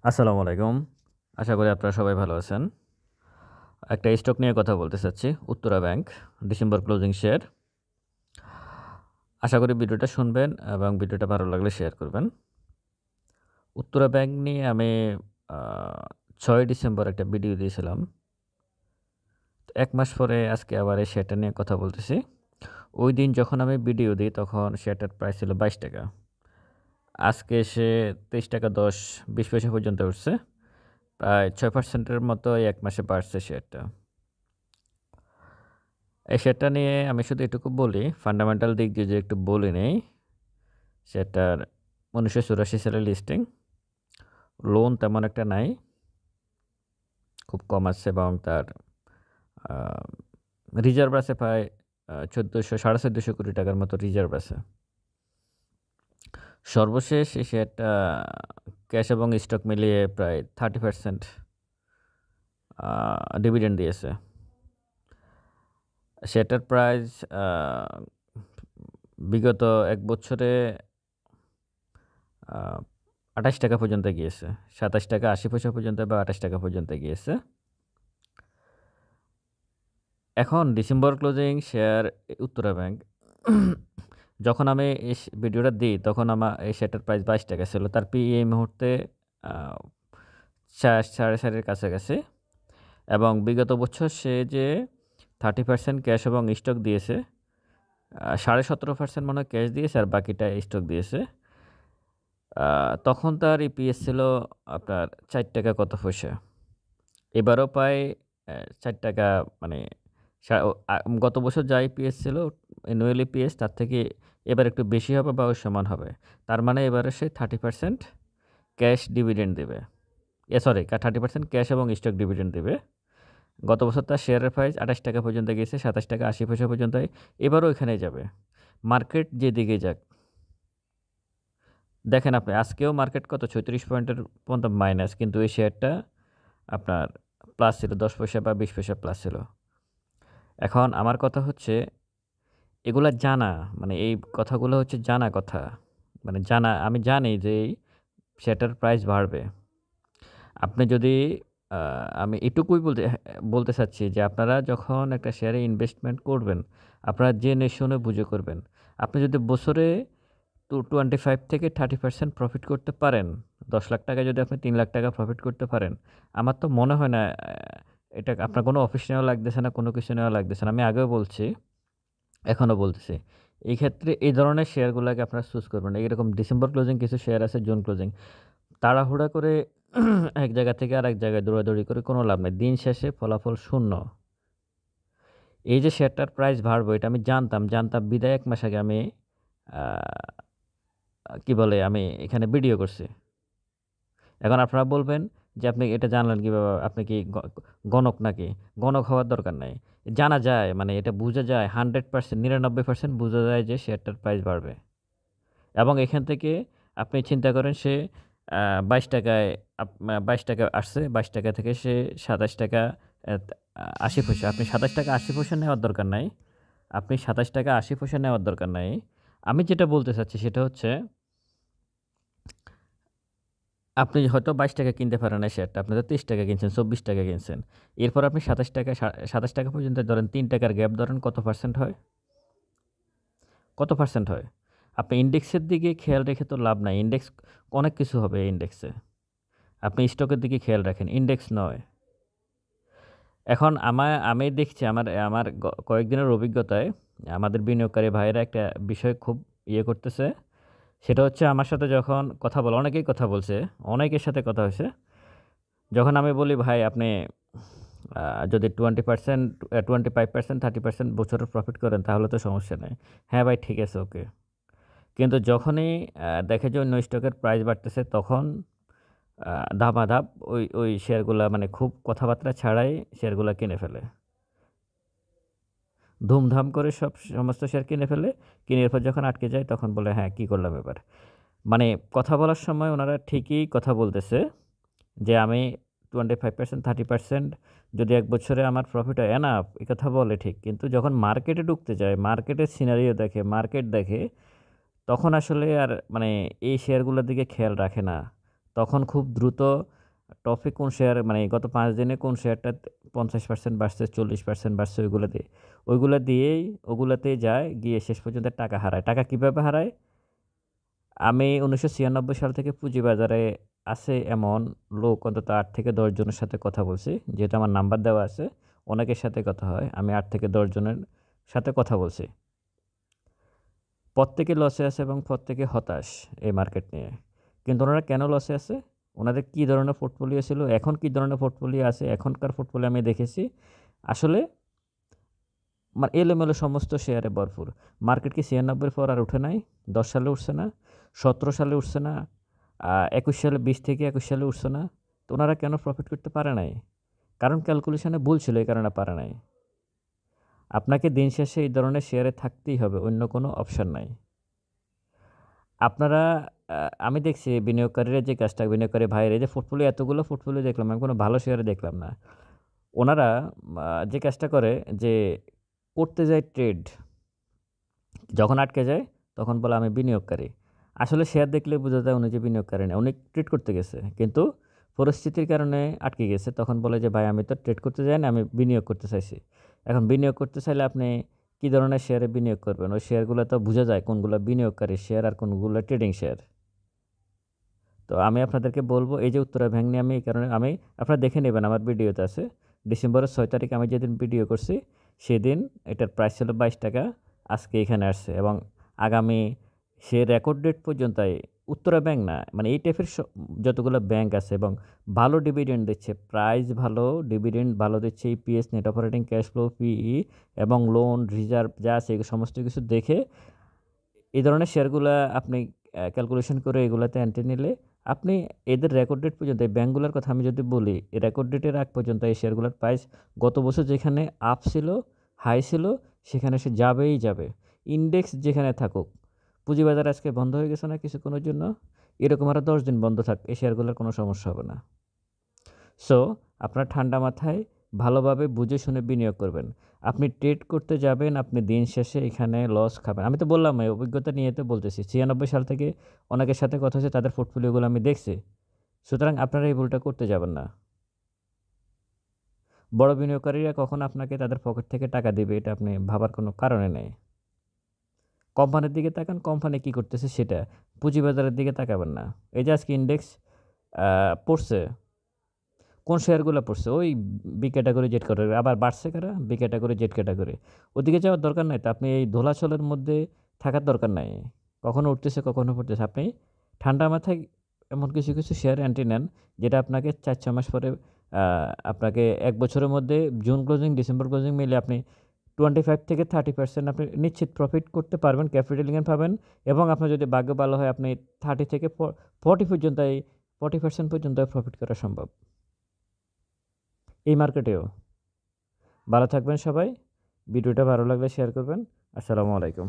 আসসালামু আলাইকুম। আশা করি আপনারা সবাই ভালো আছেন। একটা স্টক নিয়ে কথা বলতে চাচ্ছি। Uttara bank, December closing share. আশা করি ভিডিওটা শুনবেন এবং ভিডিওটা ভালো লাগলে শেয়ার করবেন। উত্তরা ব্যাংক নিয়ে আমি আ ৬ ডিসেম্বর একটা ভিডিও দিয়েছিলাম। ১ মাস পরে আজকে আবার এই শেয়ারটা নিয়ে কথা বলতেছি। ওইদিন যখন আমি ভিডিও দিই তখন শেয়ারটার প্রাইস ছিল ৳২২। আজকে এসে ৳২৩.১০-২০ পর্যন্ত উঠছে। প্রায় ৬% এর মতো এই ১ মাসে বাড়ছে শেয়ারটা। এই শেয়ারটা নিয়ে আমি শুধু এটুকু বলি, ফান্ডামেন্টাল দিক দিয়ে যদি একটু বলে নেই, শেয়ারটার ১৯৮৪ সালে লিস্টিং। লোন তেমন একটা নাই, খুব কম আছে এবং তার আ রিজার্ভ আছে প্রায় ১৪০০ কোটি টাকার মতো রিজার্ভ আছে। সর্বশেষ এই শেয়ারটা ক্যাশ এবং স্টক মিলিয়ে প্রায় 30% ডিভিডেন্ড দিয়েছে। শেয়ারটার প্রাইস বিগত ১ বছরে আ ৳২৮ পর্যন্ত গিয়েছে। ৳২৭.৮০ পর্যন্ত বা ৳২৮ পর্যন্ত গিয়েছে। এখন December closing share Uttara bank. যখন আমি ভিডিওটা দিই তখন এই শেয়ারটার প্রাইস ৳২২ ছিল। তার PE এই মুহূর্তে আ ৪.৫ এর কাছাকাছি এবং বিগত বছর সে যে 30% ক্যাশ এবং স্টক দিয়েছে, 17.৫% মনে হয় ক্যাশ দিয়েছে আর বাকিটা স্টক দিয়েছে। আ তখন তার EPS ছিল আপনার ৳৪ কত পয়সা। এবারও প্রায় ৳৪ মানে সা ও আ গত বছর যা EPS ছিল অ্যানুয়াল EPS তার থেকে এবার একটু বেশি হবে বা ওই সমান হবে। তার মানে এবারে সে 30% ক্যাশ ডিভিডেন্ড দিবে। সরি 30% ক্যাশ এবং স্টক ডিভিডেন্ড দিবে। গত বছর তার শেয়ারের প্রাইস ৳২৮ পর্যন্ত গেছে, ৳২৭.৮০ পর্যন্ত। এবারও ওইখানেই যাবে। মার্কেট যেদিকে যাক। দেখেন আপনি আজকেও মার্কেট কত ৩৬ পয়েন্টের পর্যন্ত মাইনাস, কিন্তু এই শেয়ারটা আপনার প্লাস ছিল ১০ পয়সা বা ২০ পয়সা প্লাস ছিল। এখন আমার কথা হচ্ছে এগুলা জানা, মানে এই কথাগুলো হচ্ছে জানা কথা। মানে জানা, আমি জানি যে এই শেয়ারটার প্রাইস বাড়বে। আপনি যদি আ আমি এটুকুই বলতে চাচ্ছি যে আপনারা যখন একটা শেয়ারে ইনভেস্টমেন্ট করবেন, আপনারা জেনে শুনে বুঝে করবেন। আপনি যদি বছরে 25 থেকে 30% প্রফিট করতে পারেন, ৳১০,০০,০০০ যদি আপনি ৳৩,০০,০০০ প্রফিট করতে পারেন, আমার তো মনে হয় না এটা আপনার কোনো অফিস নেওয়া লাগতেছে না, কোনো কিছু নেওয়া লাগতেছে না। আমি আগেও বলছি, এখনো বলতেছি। এই ক্ষেত্রে এই ধরনের শেয়ারগুলাকে আপনারা চুজ করবেন না। এরকম ডিসেম্বর ক্লোজিং কিছু শেয়ার আছে, জুন ক্লোজিং। তাড়াহুড়া করে এক জায়গা থেকে আরেক জায়গায় দৌড়াদৌড়ি করে কোনো লাভ নাই। দিন শেষে ফলাফল শূন্য। এই যে শেয়ারটার প্রাইস বাড়বে এটা আমি জানতাম বিধায় ১ মাস আগে আমি আ কি বলে আমি এখানে ভিডিও করছি। এখন আপনারা বলবেন যে, "আপনি এটা জানলেন কিভাবে? আপনি কি গণক নাকি?" গণক হওয়ার দরকার নাই। জানা যায়, মানে এটা বুঝা যায় 100% 99% বুঝা যায় যে শেয়ারটার প্রাইস বাড়বে। এবং এখান থেকে আপনি চিন্তা করেন সে ৳২২ ৳২২ আসছে। ৳২২ থেকে সে ৳২৭ এত ৮০ পয়সা। আপনি ৳২৭.৮০ নেওয়ার দরকার নাই। আপনি ৳২৭.৮০ নেওয়ার দরকার নাই। আমি যেটা বলতে চাচ্ছি সেটা হচ্ছে আপনি হয়তো ৳২২ কিনতে পারেন নাই শেয়ারটা। আপনি তো ৳৩০ কিনছেন, ৳২৪ কিনছেন। এরপর আপনি ৳২৭ পর্যন্ত ধরেন, ৳৩ গ্যাপ ধরেন, কত পার্সেন্ট হয়? কত পার্সেন্ট হয়? আপনি ইনডেক্সের দিকে খেয়াল রেখে তো লাভ নাই। ইনডেক্স অনেক কিছু হবে ইনডেক্সে। আপনি স্টকের দিকে খেয়াল রাখেন, ইনডেক্স নয়। এখন আমি দেখছি আমার আমার কয়েকদিনের অভিজ্ঞতায় আমাদের বিনিয়োগকারী ভাইয়েরা একটা বিষয় খুব করতেছে। সেটা হচ্ছে আমার সাথে যখন কথা বলে, অনেকেই কথা বলছে, অনেকের সাথে কথা হইছে। যখন আমি বলি, "ভাই আপনি আ যদি 20% 25% 30% বছরে প্রফিট করেন তাহলে তো সমস্যা নাই।" "হ্যাঁ ভাই, ঠিক আছে, ওকে।" কিন্তু যখনই দেখে যে অন্য স্টকের প্রাইস বাড়তেছে তখন আ ধামাধাপ ওই শেয়ারগুলা, মানে খুব কথাবার্তা ছাড়াই শেয়ারগুলা কিনে ফেলে। ধুমধাম করে সমস্ত শেয়ার কিনে ফেলে। কিনের পর যখন আটকে যায় তখন বলে, "হ্যাঁ, কি করলাম এবার?" মানে কথা বলার সময় উনারা ঠিকই কথা বলতেছে যে আমি 25% 30% যদি ১ বছরে আমার প্রফিট হয় এনাফ, এই কথা বলে ঠিক। কিন্তু যখন মার্কেটে ঢুকতে যায়, মার্কেটের সিনারিও দেখে, মার্কেট দেখে, তখন আসলে আর মানে এই শেয়ারগুলোর দিকে খেয়াল রাখে না। তখন খুব দ্রুত টপে কোন শেয়ার মানে গত 5 দিনে কোন শেয়ারটা 50% বাড়ছে, 40% বাড়ছে ওগুলাতেই যায়, গিয়ে শেষ পর্যন্ত টাকা হারায়। টাকা কিভাবে হারায়? আমি 1996 সাল থেকে পুঁজিবাজারে আছে এমন লোক অন্তত 8 থেকে 10 জনের সাথে কথা বলছি। যেহেতু আমার নাম্বার দেওয়া আছে, অনেকের সাথে কথা হয়। আমি 8 থেকে 10 জনের সাথে কথা বলছি। প্রত্যেকে লসে আছে এবং প্রত্যেকে হতাশ এই মার্কেট নিয়ে। কিন্তু ওনারা কেন লসে আছে? ওনাদের কী ধরনের পোর্টফোলিও ছিল, এখন কী ধরনের পোর্টফোলিও আছে, এখনকার পোর্টফোলিও আমি দেখেছি। আসলে মানে এলোমেলো সমস্ত শেয়ারে ভরপুর। মার্কেট কি 96 পর আর উঠে নাই? 10 সালে উঠছে না, 17 সালে উঠছে না, 21 সালে 20 থেকে 21 সালে উঠছে না? তো ওনারা কেন প্রফিট করতে পারে নাই? কারণ ক্যালকুলেশনে ভুল ছিল, এই কারণে পারে নাই। আপনাকে দিন শেষে এই ধরনের শেয়ারে থাকতেই হবে, অন্য কোনো অপশন নাই। আপনারা আমি দেখছি বিনিয়োগকারীরা যে কাজটা, বিনিয়োগকারী ভাইয়েরা এই যে এতগুলো পোর্টফোলিও দেখলাম, আমি কোনো ভালো শেয়ারে দেখলাম না। ওনারা যে কাজটা করে যে করতে যায় ট্রেড, যখন আটকে যায় তখন বলে আমি বিনিয়োগকারী। আসলে শেয়ার দেখলে বোঝা যায় উনি যে বিনিয়োগকারী না, উনি ট্রেড করতে গেছে, কিন্তু পরিস্থিতির কারণে আটকে গেছে। তখন বলে যে ভাই আমি তো ট্রেড করতে যাই না, আমি বিনিয়োগ করতে চাইছি। এখন বিনিয়োগ করতে চাইলে আপনি কী ধরনের শেয়ারে বিনিয়োগ করবেন? ওই শেয়ারগুলো তো বোঝা যায় কোনগুলো বিনিয়োগকারী শেয়ার আর কোনগুলো ট্রেডিং শেয়ার। তো আমি আপনাদেরকে বলব, এই যে উত্তরা ব্যাংক নিয়ে আমি এই কারণে আপনারা দেখে নেবেন, আমার ভিডিওতে আছে। ডিসেম্বরের 6 তারিখ আমি যেদিন ভিডিও করছি সেদিন এটার প্রাইস ছিল 22 টাকা, আজকে এখানে আসছে এবং আগামী সে রেকর্ড ডেট পর্যন্ত উত্তরা ব্যাংক না, মানে এই টাইপের যতগুলো ব্যাংক আছে এবং ভালো ডিভিডেন্ড দিচ্ছে, প্রাইস ভালো, ডিভিডেন্ড ভালো দিচ্ছে, EPS, net operating cash flow, PE এবং লোন রিজার্ভ যা আছে এই সমস্ত কিছু দেখে এই ধরনের শেয়ারগুলো আপনি ক্যালকুলেশন করে এগুলাতে এন্ট্রি নিলে আপনি এদের রেকর্ড ডেট পর্যন্ত, এই ব্যাঙ্কগুলোর কথা আমি যদি বলি, এই রেকর্ড ডেটের আগ পর্যন্ত এই শেয়ারগুলোর প্রাইস গত বছর যেখানে আপ ছিল, হাই ছিল, সেখানে সে যাবেই যাবে। ইন্ডেক্স যেখানে থাকুক, পুঁজিবাজার আজকে বন্ধ হয়ে গেছে না কিছুক্ষণের জন্য, এরকম আরও 10 দিন বন্ধ থাক, এই শেয়ারগুলোর কোনো সমস্যা হবে না। সো আপনার ঠান্ডা মাথায় ভালোভাবে বুঝে শুনে বিনিয়োগ করবেন। আপনি ট্রেড করতে যাবেন, আপনি দিন শেষে এখানে লস খাবেন। আমি তো বললাম এই অভিজ্ঞতা নিয়ে তো বলতেছি। 96 সাল থেকে অনেকের সাথে কথা হচ্ছে, তাদের পোর্টফোলিওগুলো আমি দেখছি। সুতরাং আপনারা এই ভুলটা করতে যাবেন না। বড় বিনিয়োগকারীরা কখন আপনাকে তাদের পকেট থেকে টাকা দিবে এটা আপনি ভাবার কোনো কারণে নেই। কোম্পানির দিকে তাকান, কোম্পানি কী করতেছে সেটা। পুঁজিবাজারের দিকে তাকাবেন না। এই যে আজকে ইন্ডেক্স পড়ছে, কোন শেয়ারগুলো পড়ছে? ওই বি ক্যাটাগরি, জেড ক্যাটাগরি। আবার বাড়ছে কারা? B category, Z category. ওদিকে যাওয়ার দরকার নাই তো। আপনি এই দোলাচলের মধ্যে থাকার দরকার নাই। কখনো উঠতেছে, কখনো পড়তেছে। আপনি ঠান্ডা মাথায় এমন কিছু কিছু শেয়ার এন্ট্রি নেন, যেটা আপনাকে 4-6 মাস পরে আপনাকে 1 বছরের মধ্যে জুন ক্লোজিং, ডিসেম্বর ক্লোজিং মিলে আপনি 25 থেকে 30% আপনি নিশ্চিত প্রফিট করতে পারবেন, ক্যাপিটাল গেইন পাবেন এবং আপনার যদি ভাগ্য ভালো হয় আপনি 30 থেকে 40 পর্যন্ত 40% পর্যন্ত প্রফিট করা সম্ভব এই মার্কেটেও। ভালো থাকবেন সবাই। ভিডিওটা ভালো লাগলে শেয়ার করবেন। আসসালামু আলাইকুম।